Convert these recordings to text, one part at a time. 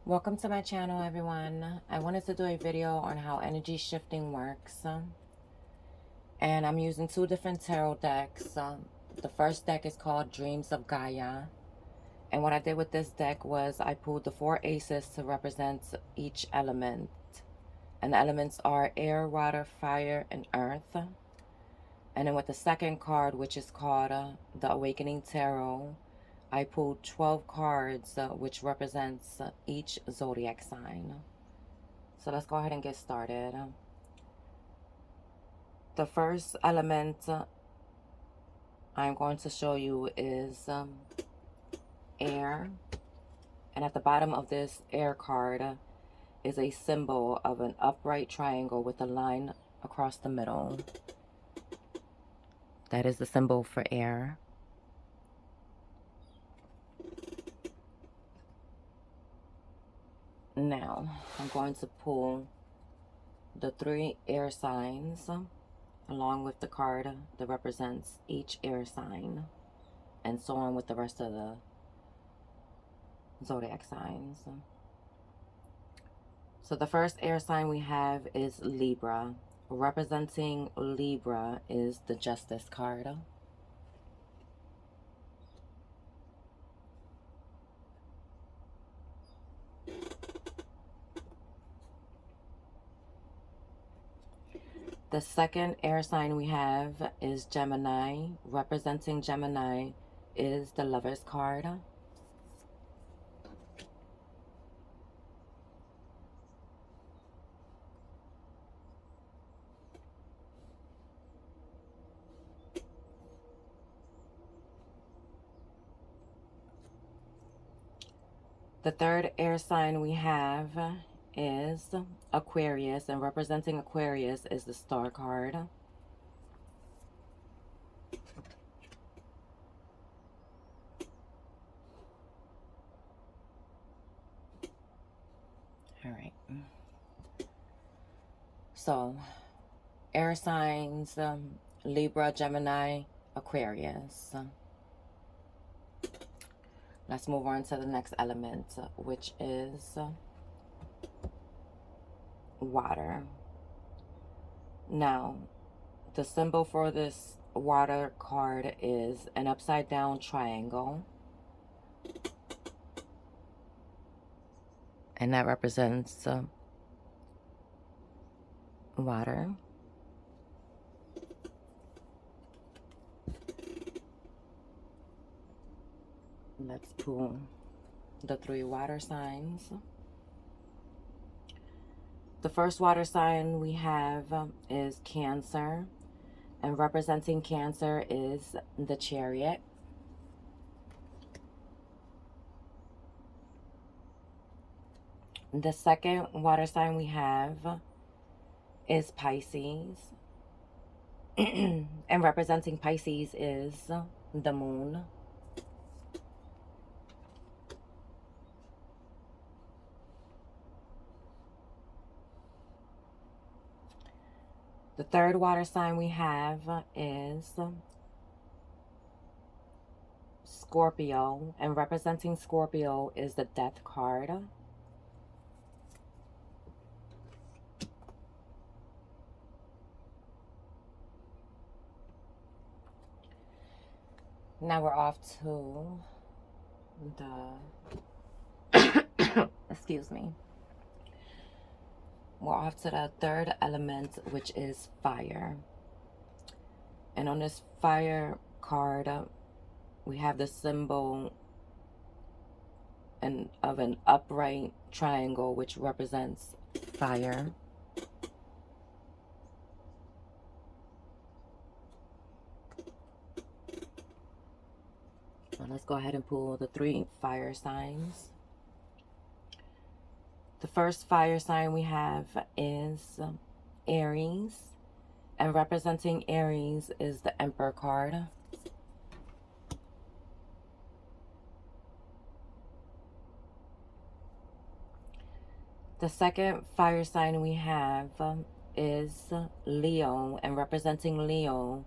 Welcome to my channel, everyone. I wanted to do a video on how energy shifting works. And I'm using two different tarot decks. The first deck is called Dreams of Gaia. And what I did with this deck was I pulled the four aces to represent each element. And the elements are air, water, fire, and earth. And then with the second card, which is called the Awakening Tarot, I pulled 12 cards, which represents each zodiac sign. So let's go ahead and get started. The first element I'm going to show you is air. And at the bottom of this air card is a symbol of an upright triangle with a line across the middle. That is the symbol for air. Now, I'm going to pull the three air signs along with the card that represents each air sign, and so on with the rest of the zodiac signs. So the first air sign we have is Libra. Representing Libra is the Justice card. The second air sign we have is Gemini. Representing Gemini is the Lover's card. The third air sign we have is Aquarius, and representing Aquarius is the Star card. All right. So, air signs, Libra, Gemini, Aquarius. Let's move on to the next element, which is water. Now, the symbol for this water card is an upside down triangle. And that represents water. Let's pull the three water signs. The first water sign we have is Cancer, and representing Cancer is the Chariot. The second water sign we have is Pisces, and representing Pisces is the Moon. The third water sign we have is Scorpio, and representing Scorpio is the Death card. Now we're off to the excuse me. We're off to the third element, which is fire. And on this fire card, we have the symbol of an upright triangle, which represents fire. Now let's go ahead and pull the three fire signs. The first fire sign we have is Aries, and representing Aries is the Emperor card. The second fire sign we have is Leo, and representing Leo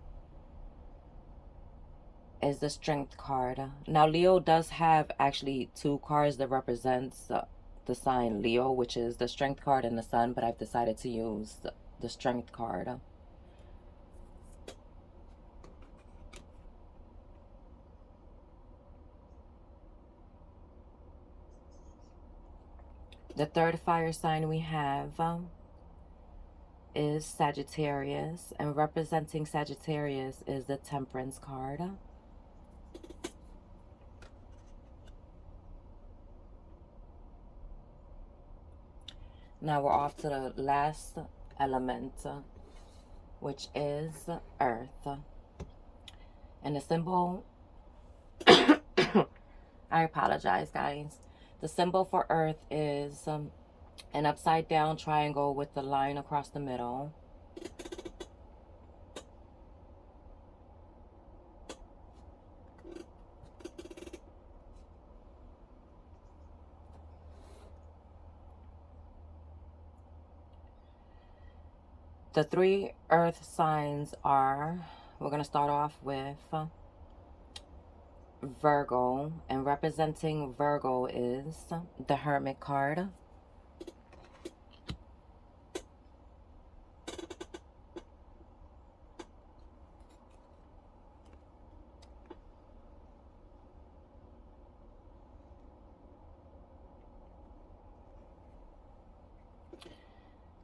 is the Strength card. Now, Leo does have actually two cards that represents the sign Leo, which is the strength card in the sun, but I've decided to use the strength card. The third fire sign we have is Sagittarius, and representing Sagittarius is the Temperance card. Now we're off to the last element, which is Earth. And the symbol, I apologize, guys. The symbol for Earth is an upside down triangle with the line across the middle. The three earth signs are, we're going to start off with Virgo, and representing Virgo is the Hermit card.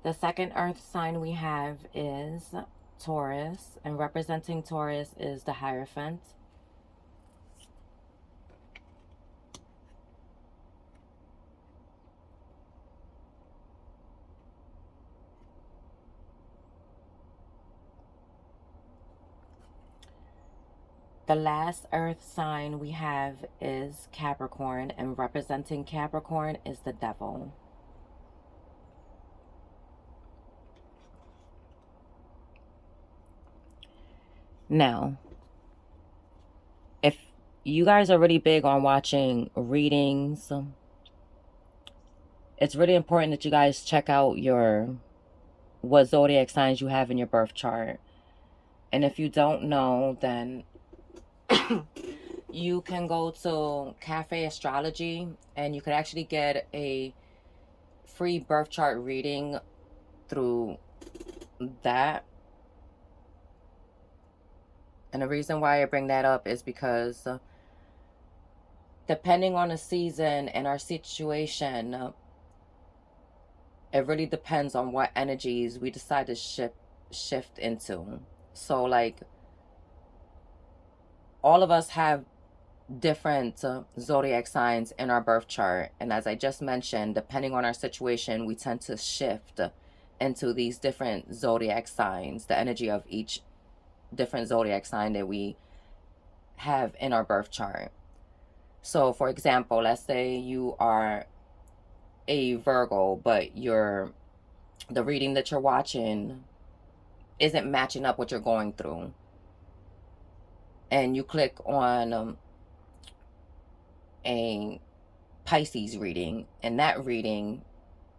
The second earth sign we have is Taurus, and representing Taurus is the Hierophant. The last earth sign we have is Capricorn, and representing Capricorn is the Devil. Now, if you guys are really big on watching readings, it's really important that you guys check out what zodiac signs you have in your birth chart. And if you don't know, then you can go to Cafe Astrology, and you could actually get a free birth chart reading through that. And the reason why I bring that up is because depending on the season and our situation, it really depends on what energies we decide to shift into. So like, all of us have different zodiac signs in our birth chart, and as I just mentioned, depending on our situation, we tend to shift into these different zodiac signs, the energy of each different zodiac sign that we have in our birth chart. So for example, let's say you are a Virgo, but the reading that you're watching isn't matching up what you're going through, and you click on a Pisces reading, and that reading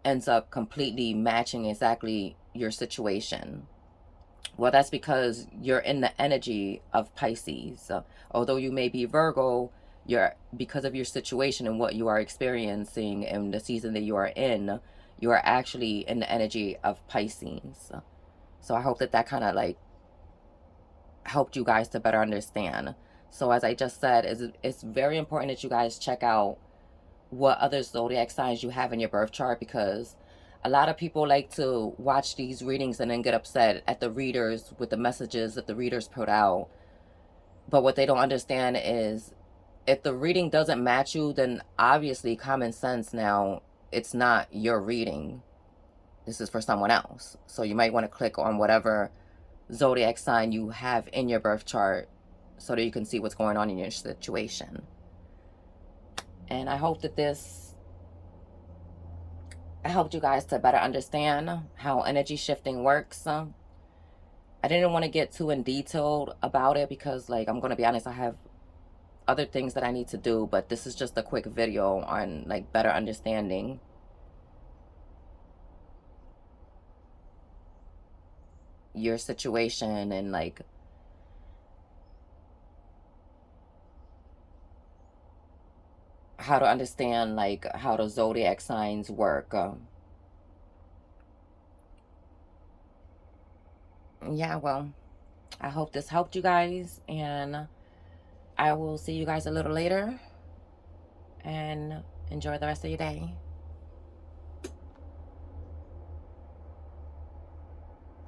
ends up completely matching exactly your situation. Well, that's because you're in the energy of Pisces. Although you may be Virgo, because of your situation and what you are experiencing and the season that you are in, you are actually in the energy of Pisces. So I hope that kind of like helped you guys to better understand. So as I just said, it's very important that you guys check out what other zodiac signs you have in your birth chart, because a lot of people like to watch these readings and then get upset at the readers with the messages that the readers put out. But what they don't understand is, if the reading doesn't match you, then obviously common sense now, it's not your reading. This is for someone else. So you might want to click on whatever zodiac sign you have in your birth chart so that you can see what's going on in your situation. And I hope that this helped you guys to better understand how energy shifting works. I didn't want to get too in detail about it because, like, I'm going to be honest, I have other things that I need to do, but this is just a quick video on like better understanding your situation and like how to understand like how the zodiac signs work. Yeah, well, I hope this helped you guys, and I will see you guys a little later, and enjoy the rest of your day.